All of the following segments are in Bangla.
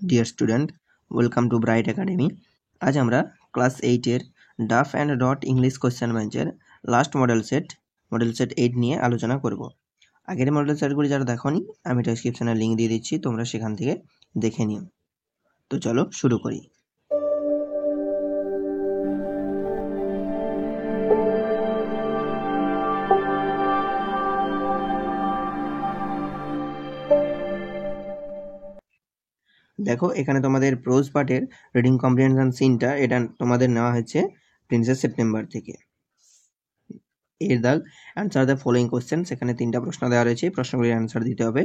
Deer student, welcome to Bright Academy. আজ আমরা ক্লাস 8-এর ডাফ অ্যান্ড ডট ইংলিশ কোয়েশ্চেন ব্যাংকের লাস্ট মডেল সেট 8 নিয়ে আলোচনা করব। আগের মডেল সেটগুলি যারা দেখোনি, আমি ডেসক্রিপশনে লিঙ্ক দিয়ে দিচ্ছি, তোমরা সেখান থেকে দেখে নিও। তো চলো শুরু করি। দেখো, এখানে তোমাদের প্রোজ পার্টের রিডিং কম্প্রিহেনশন সিনটা এটা তোমাদের নেওয়া হয়েছে প্রিন্সেস সেপ্টেম্বর থেকে। এর দাগ অ্যান্সার দ্য ফলোইং কোশ্চেন, সেখানে 3টা প্রশ্ন দেওয়া রয়েছে, প্রশ্নগুলির অ্যান্সার দিতে হবে।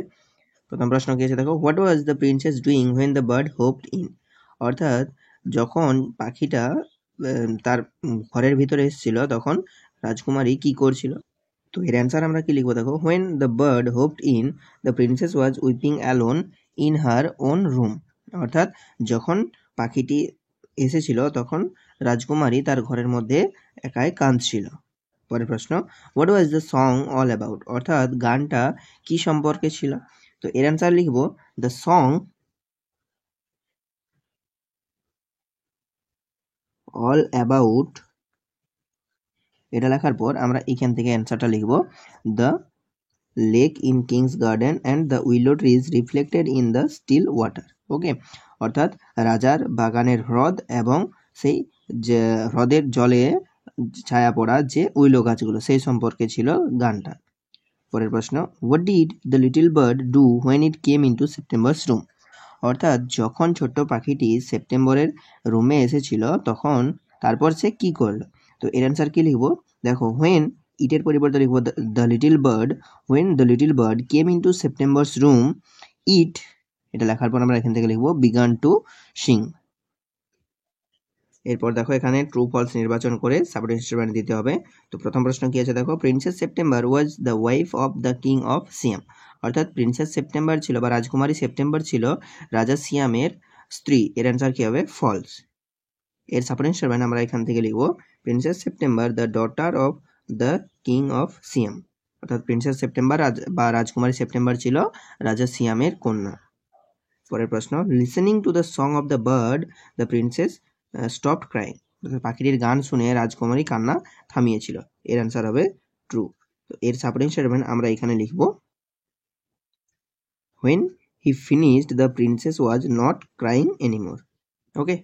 প্রথম প্রশ্ন কি আছে দেখো, what was the princess doing when the bird hopped in? অর্থাৎ যখন পাখিটা তার ঘরের ভিতরে এসেছিল তখন রাজকুমারী কি করছিল? তো এর অ্যান্সার আমরা কি লিখবো দেখো, when the bird hopped in the princess was weeping alone in her own room. অর্থাৎ যখন পাখিটি এসেছিল তখন রাজকুমারী তার ঘরের মধ্যে একাই কাঁদছিল। পরের প্রশ্ন, what was the song all about? অর্থাৎ গানটা কি সম্পর্কে ছিল? তো এর অ্যান্সার লিখবো দ্য সং অল অ্যাবাউট। এটা লেখার পর আমরা এখান থেকে অ্যান্সারটা লিখবো the lake in King's garden and the willow trees reflected in the still water. Okay, অর্থাৎ রাজার বাগানের হ্রদ এবং সেই যে হ্রদের জলে ছায়া পড়া যে উইলো গাছগুলো, সেই সম্পর্কে ছিল গানটা। পরের প্রশ্ন, what did the little bird do when it came into September's room? অর্থাৎ যখন ছোট্ট পাখিটি সেপ্টেম্বরের রুমে এসেছিল তখন তারপর সে কি করলো? তো এর অ্যান্সার কি লিখবো দেখো, হোয়েন ইটের পরিবর্তে লিখবো the little bird. When the little bird came into September's room it, এটা লেখার পর আমরা এখান থেকে লিখবো বিগান টু সিং। এরপর দেখো এখানে ট্রু ফলস নির্বাচন করে সাবঅর্ডিনেট স্টেটমেন্ট দিতে হবে। তো প্রথম প্রশ্ন কি আছে দেখো, princess September was the wife of the king of Siam. অর্থাৎ প্রিন্সেস সেপ্টেম্বর ছিল বা রাজকুমারী সেপ্টেম্বর ছিল রাজা সিয়ামের স্ত্রী। এর অ্যান্সার কি হবে? ফলস। এর সাবঅর্ডিনেট স্টেটমেন্ট আমরা এখান থেকে লিখবো princess September the daughter of the king of Siam. অর্থাৎ প্রিন্সেস সেপ্টেম্বর বা রাজকুমারী সেপ্টেম্বর ছিল রাজা সিয়ামের কন্যা। পরের প্রশ্ন, listening to the song of the bird the princess stopped crying. পাখিটির গান শুনে রাজকুমারী কান্না থামিয়েছিল। এর অ্যান্সার হবে ট্রু। তো এর সাপোর্টিং স্টেটমেন্ট আমরা এখানে লিখব when he finished the princess was not crying anymore. Okay,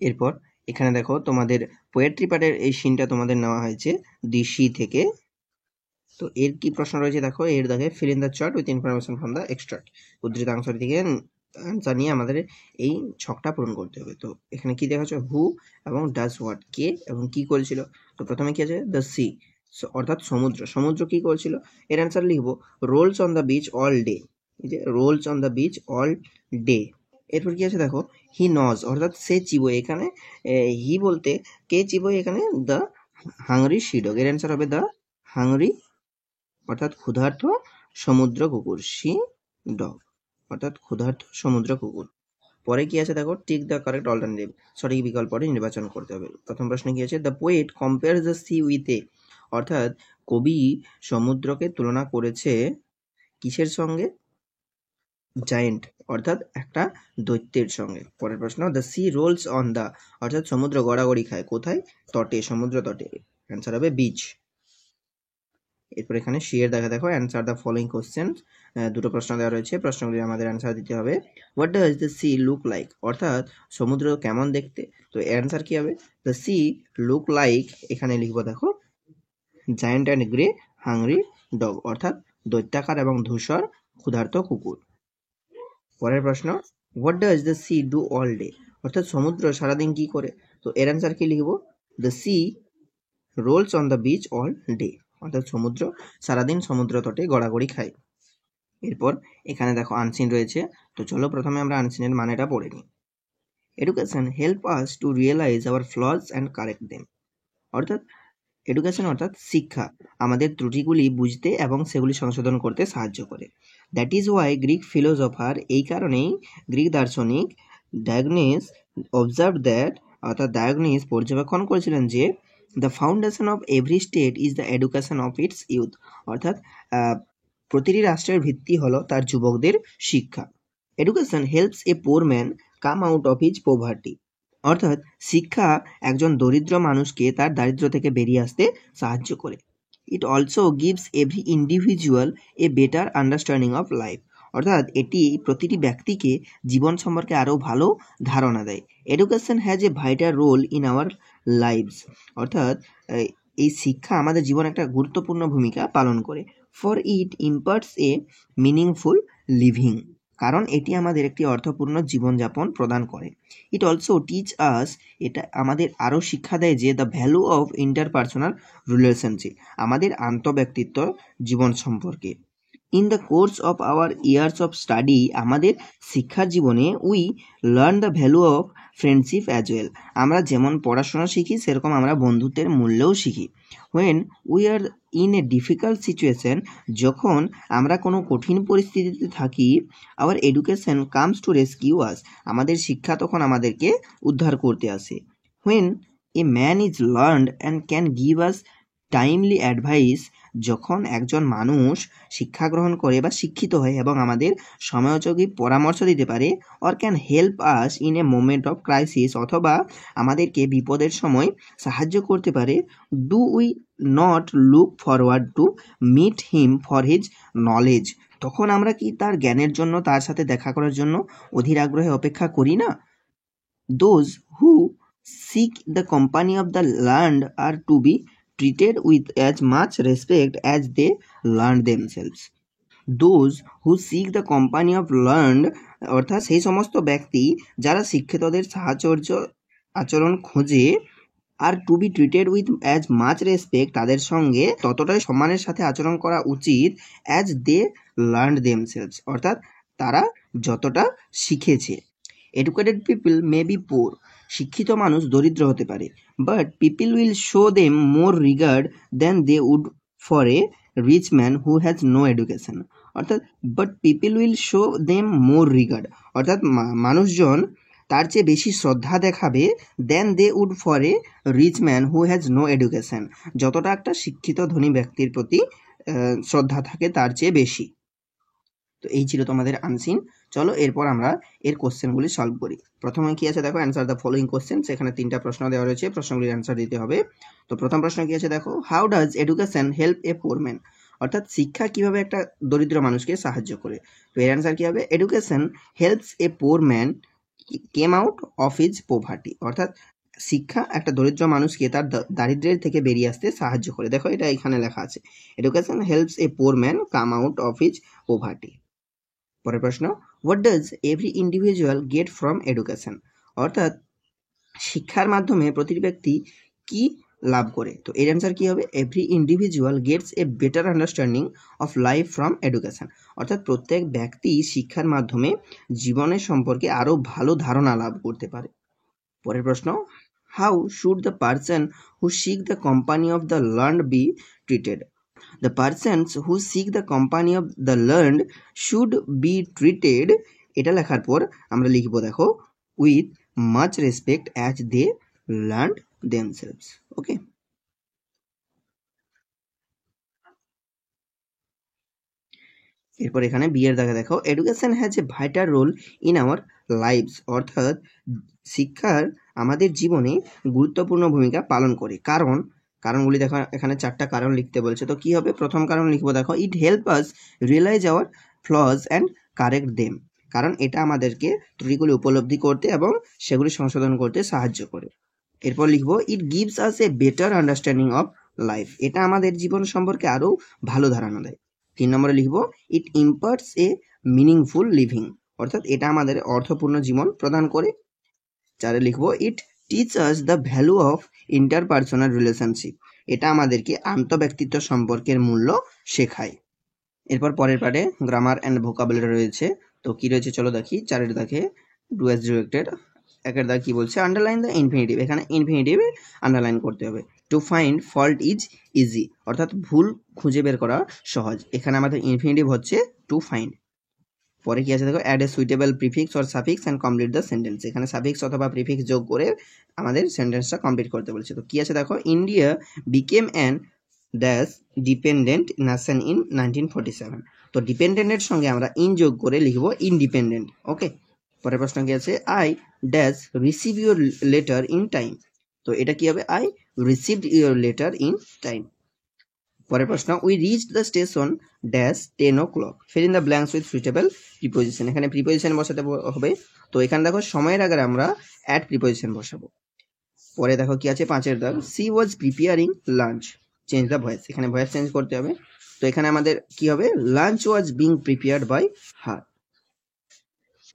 এরপর এখানে দেখো তোমাদের পোয়েট্রি পার্টের এই সিনটা তোমাদের নেওয়া হয়েছে দিশি থেকে। তো এর কি প্রশ্ন রয়েছে দেখো, এর দেখে fill in the chart with information from the extract. উদ্ধৃতাংশ থেকে অ্যান্সার নিয়ে আমাদের এই ছকটা পূরণ করতে হবে। তো এখানে কি দেখা যাচ্ছে, হু এবং ডাজ হোয়াট, কে এবং কি করেছিল। তো প্রথমে কি আছে, দ্য সি অর্থাৎ সমুদ্র। সমুদ্র কি করেছিল? এর অ্যান্সার লিখবো rolls on the beach all day. এই যে rolls on the beach all day. এরপর কি আছে দেখো, হি নজ অর্থাৎ সে চিবোয়। এখানে হি বলতে কে চিবোয়? এখানে দ্য হাংরি শিডগ। এর অ্যান্সার হবে দ্য হাংরি অর্থাৎ ক্ষুধার্ত সমুদ্র কুকুর, সি ডগ অর্থাৎ ক্ষুধার্ত সমুদ্র কুকুর। পরে কি আছে দেখো, টিক দ্য কারেক্ট অল্টারনেটিভ, সঠিক বিকল্পটি নির্বাচন করতে হবে। প্রথম প্রশ্নে কি আছে, the poet compares the sea with a. অর্থাৎ কবি সমুদ্রকে তুলনা করেছে কিসের সঙ্গে? জায়েন্ট অর্থাৎ একটা দৈত্যের সঙ্গে। পরের প্রশ্ন, the sea rolls on the অর্থাৎ সমুদ্র গড়াগড়ি খায় কোথায়? তটে, সমুদ্র তটে। অ্যান্সার হবে বিচ। এরপর এখানে সি এর দেখা দেখো, অ্যান্সার দ্য ফলোইং কোশ্চেন। দুটো প্রশ্ন দেওয়া রয়েছে, প্রশ্নগুলি আমাদের অ্যান্সার দিতে হবে। What does the sea look like? অর্থাৎ সমুদ্র কেমন দেখতে? তো অ্যান্সার কি হবে? দ্য সি লুক লাইক, এখানে লিখবো দেখো giant and grey hungry dog অর্থাৎ দৈত্যাকার এবং ধূসর ক্ষুধার্ত কুকুর। পরের প্রশ্ন, what does the sea do all day? অর্থাৎ সমুদ্র সারাদিন কি করে? তো এর অ্যান্সার কি লিখবো? The sea rolls on the beach all day অর্থাৎ সমুদ্র সারাদিন সমুদ্র তটে গড়াগড়ি খায়। এরপর এখানে দেখো আনসিন রয়েছে। তো চলো প্রথমে আমরা আনসিনের মানেটা পড়ে নিই। Education help us to realise our flaws and correct them. অর্থাৎ এডুকেশন অর্থাৎ শিক্ষা আমাদের ত্রুটিগুলি বুঝতে এবং সেগুলি সংশোধন করতে সাহায্য করে। That is Y Greek philosopher, এই কারণেই গ্রিক দার্শনিক ডায়োগনিস অবজার্ভ দ্যাট অর্থাৎ ডায়োগনিস পর্যবেক্ষণ করেছিলেন যে the foundation of every state is the education of its youth. অর্থাৎ প্রতিটি রাষ্ট্রের ভিত্তি হলো তার যুবকদের শিক্ষা। Education helps a poor man come out of his poverty. অর্থাৎ শিক্ষা একজন দরিদ্র মানুষকে তার দারিদ্র্য থেকে বেরিয়ে আসতে সাহায্য করে। It also gives every individual A better understanding of life. অর্থাৎ এটি প্রতিটি ব্যক্তিকে জীবন সম্পর্কে আরও ভালো ধারণা দেয়। Education has a vital role in our lives. অর্থাৎ এই শিক্ষা আমাদের জীবনে একটা গুরুত্বপূর্ণ ভূমিকা পালন করে। For it imparts a meaningful living. কারণ এটি আমাদের একটি অর্থপূর্ণ জীবনযাপন প্রদান করে। ইট অলসো টিচ আস, এটা আমাদের আরও শিক্ষা দেয় যে the value of interpersonal relationship, আমাদের আন্তঃব্যক্তিত্ব জীবন সম্পর্কে। In the course of our years of study, আমাদের শিক্ষার জীবনে we learn the value of friendship as well. আমরা যেমন পড়াশোনা শিখি সেরকম আমরা বন্ধুত্বের মূল্যও শিখি। When we are in a difficult situation, যখন আমরা কোনো কঠিন পরিস্থিতিতে থাকি, our education comes to rescue us, আমাদের শিক্ষা তখন আমাদেরকে উদ্ধার করতে আসে। When a man is learned and can give us timely advice, যখন একজন মানুষ শিক্ষা গ্রহণ করে বা শিক্ষিত হয় এবং আমাদের সময়োপযোগী পরামর্শ দিতে পারে, or can help us in a moment of crisis, অথবা আমাদেরকে বিপদের সময় সাহায্য করতে পারে, do we not look forward to meet him for his knowledge, তখন আমরা কি তার জ্ঞানের জন্য, তার সাথে দেখা করার জন্য অধীর আগ্রহে অপেক্ষা করি না? Those who seek the company of the learned are to be treated with as much respect as they learn themselves. Those who seek the company of learned, অর্থাৎ সেই সমস্ত ব্যক্তি যারা শিক্ষিতদের সাহচর্য আচরণ খোঁজে, are to be treated with as much respect, তাদের সঙ্গে ততটাই সম্মানের সাথে আচরণ করা উচিত, অ্যাজ দে লার্ন দেমসেলভস, অর্থাৎ তারা যতটা শিখেছে। Educated people may be poor, শিক্ষিত মানুষ দরিদ্র হতে পারে, but people will show them more regard than they would for a rich man who has no education. অর্থাৎ but people will show them more regard, অর্থাৎ মানুষজন তার চেয়ে বেশি শ্রদ্ধা দেখাবে than they would for a rich man who has no education, যতটা একটা শিক্ষিত ধনী ব্যক্তির প্রতি শ্রদ্ধা থাকে তার চেয়ে বেশি। তো এই ছিল তোমাদের আনসিন। চলো এরপর আমরা এর কোশ্চেনগুলি সলভ করি। প্রথমে কি আছে দেখো, অ্যান্সার দ্য ফলোইং কোশ্চেন। সেখানে 3টা প্রশ্ন দেওয়া রয়েছে, প্রশ্নগুলির অ্যান্সার দিতে হবে। তো প্রথম প্রশ্ন কি আছে দেখো, how does education help A poor man, অর্থাৎ শিক্ষা কিভাবে একটা দরিদ্র মানুষকে সাহায্য করে। তো এর অ্যান্সার কি হবে, education helps a poor man came out of his poverty, অর্থাৎ শিক্ষা একটা দরিদ্র মানুষকে তার দারিদ্র্যের থেকে বেরিয়ে আসতে সাহায্য করে। দেখো এটা এখানে লেখা আছে, education helps a poor man come out of his poverty. পরের প্রশ্ন, what does every individual get from education, অর্থাৎ শিক্ষার মাধ্যমে প্রতিটি ব্যক্তি কি লাভ করে। তো এর অ্যান্সার কি হবে, every individual gets a better understanding of life from education, অর্থাৎ প্রত্যেক ব্যক্তি শিক্ষার মাধ্যমে জীবনের সম্পর্কে আরও ভালো ধারণা লাভ করতে পারে। পরের প্রশ্ন, how should the person who seek the company of the learned be treated, the persons who seek the company of the learned should be treated, এটা লেখার পর আমরা লিখব দেখো, with much respect as they learned themselves. ওকে, এরপর এখানে বি এর দাগে দেখো, education has a vital role in our lives, অর্থাৎ শিক্ষার আমাদের জীবনে গুরুত্বপূর্ণ ভূমিকা পালন করে। কারণগুলি দেখো, এখানে 4টা কারণ লিখতে বলছে। তো কি হবে, প্রথম কারণ লিখবো দেখো, it help us realise our flaws and correct them, কারণ এটা আমাদেরকে ত্রুটিগুলি উপলব্ধি করতে এবং সেগুলি সংশোধন করতে সাহায্য করে। এরপর লিখবো, it gives us A better understanding of life, এটা আমাদের জীবন সম্পর্কে আরও ভালো ধারণা দেয়। 3 নম্বরে লিখবো, ইট ইম্পার্টস এ মিনিংফুল লিভিং, অর্থাৎ এটা আমাদের অর্থপূর্ণ জীবন প্রদান করে। 4 লিখবো, it teach us the value of interpersonal relationship, এটা আমাদেরকে আন্তঃব্যক্তিত্ব সম্পর্কের মূল্য শেখায়। এরপর পরের পার্টে গ্রামার অ্যান্ড ভোকাবুলারি রয়েছে। তো কি রয়েছে চলো দেখি। 4 দাগে ডু অ্যাজ ডিরেক্টেড, 1 দাগ কি বলছে, আন্ডারলাইন দ্য ইনফিনিটিভ, এখানে ইনফিনিটিভ আন্ডারলাইন করতে হবে। To find fault is easy, অর্থাৎ ভুল খুঁজে বের করা সহজ, এখানে আমাদের ইনফিনিটিভ হচ্ছে টু ফাইন্ড। পরে কি আছে দেখো, add a suitable prefix or suffix and complete the sentence, এখানে সাফিক্স অথবা প্রিফিক্স যোগ করে আমাদের সেন্টেন্সটা কমপ্লিট করতে বলছে। তো কি আছে দেখো, India became an dash dependent nation in 1947, তো ডিপেন্ডেন্টের সঙ্গে আমরা ইন যোগ করে লিখবো ইনডিপেন্ডেন্ট। ওকে, পরের প্রশ্ন কি আছে, I dash receive your letter in time. তো এটা কি হবে, I received your letter in time. পরের প্রশ্ন, we reached the station dash 10 o'clock, feel in the blanks with suitable preposition. এখানে প্রিপোজিশন বসাতে হবে, তো এখানে দেখো সময়ের আগে আমরা অ্যাড প্রিপোজিশন বসাবো। পরে দেখো কি আছে 5 দাগ, she was preparing lunch, change the voice, এখানে ভয়েস চেঞ্জ করতে হবে। তো এখানে আমাদের কি হবে, lunch was being prepared by her.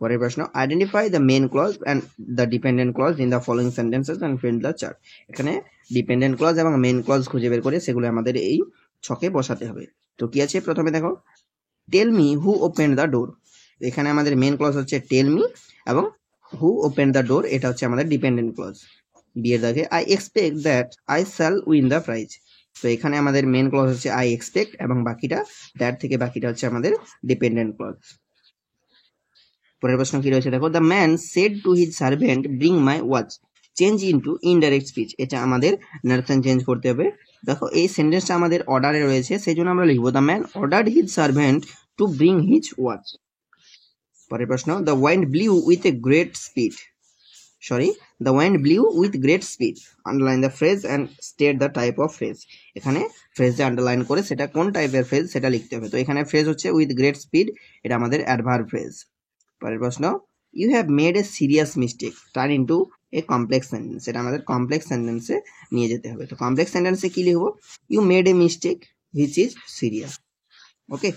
পরের প্রশ্ন, identify the main clause and the dependent clause in the following sentences and fill the chart. এখানে ডিপেন্ডেন্ট ক্লজ এবং মেন ক্লজ খুঁজে বের করে সেগুলো আমাদের এই ছকে বসাতে হবে। তো কি আছে, প্রথমে দেখো tell me who open the door, এখানে আমাদের মেন ক্লজ হচ্ছে টেল মি এবং হু ওপেন দ্য ডোর এটা হচ্ছে আমাদের ডিপেন্ডেন্ট ক্লজ। বিয়ের দাগে I expect that I shall win the prize, তো এখানে আমাদের মেন ক্লজ হচ্ছে আই এক্সপেক্ট এবং বাকিটা দ্যাট থেকে বাকিটা হচ্ছে আমাদের ডিপেন্ডেন্ট ক্লজ। পরের প্রশ্ন কি রয়েছে দেখো, the man said to his servant bring my watch, change into indirect speech, এটা আমাদের নারেশন চেঞ্জ করতে হবে। দেখো এই সেন্টেন্সটা আমাদের অর্ডারে রয়েছে, সেই জন্য আমরা লিখবো the man ordered his servant to bring his watch. পরের প্রশ্ন, the wind blew with a great speed, the wind blew with great speed, underline the phrase and state the type of phrase, এখানে phrase আন্ডারলাইন করে সেটা কোন টাইপের ফ্রেজ সেটা লিখতে হবে। তো এখানে ফ্রেজ হচ্ছে উইথ গ্রেট স্পিড, এটা আমাদের অ্যাডভার্ব ফ্রেজ। পরের প্রশ্ন, you have made a serious mistake turn into a complex sentence, এটা আমাদের কমপ্লেক্স সেন্টেন্সে নিয়ে যেতে হবে। তো কমপ্লেক্স সেন্টেন্সে কি লিখবো, you made a mistake which is serious. Okay,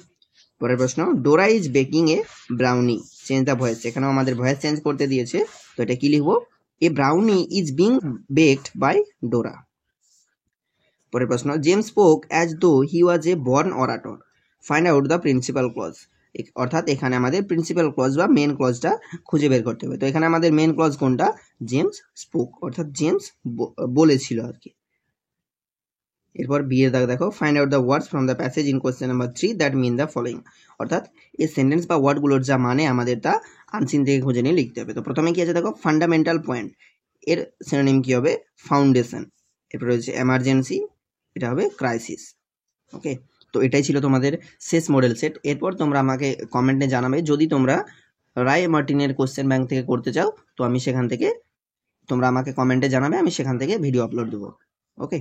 পরের প্রশ্ন, Dora is baking a brownie, change the voice, এখানেও আমাদের ভয়েস চেঞ্জ করতে দিয়েছে, তো এটা কি লিখবো, a brownie is being baked by Dora. পরের প্রশ্ন, James spoke as though he was a born orator, find out the principal clause, অর্থাৎ এখানে আমাদের প্রিন্সিপাল ক্লজ বা মেন ক্লজটা খুঁজে বের করতে হবে। তো এখানে আমাদের মেন ক্লজ কোনটা, জেমস স্পোক, অর্থাৎ জেমস বলেছিল আর কি। এরপর বিয়ের দাগ দেখো, find out the words from the passage in question number 3 that mean the following, অর্থাৎ এই সেন্টেন্স বা ওয়ার্ডগুলোর যা মানে আমাদের তা আনসিন থেকে খুঁজে নিয়ে লিখতে হবে। তো প্রথমে কি আছে দেখো, ফান্ডামেন্টাল পয়েন্ট, এর সিনোনিম কি হবে, ফাউন্ডেশন। এরপর রয়েছে এমার্জেন্সি, এটা হবে ক্রাইসিস। ওকে, তো এটাই ছিল তোমাদের শেষ মডেল সেট। এরপর তোমরা আমাকে কমেন্টে জানাবে, যদি তোমরা রায় মার্টিনের কোশ্চেন ব্যাংক থেকে করতে চাও, তো আমি সেখান থেকে তোমরা আমাকে কমেন্টে জানাবে, আমি সেখান থেকে ভিডিও আপলোড দেবো। ওকে।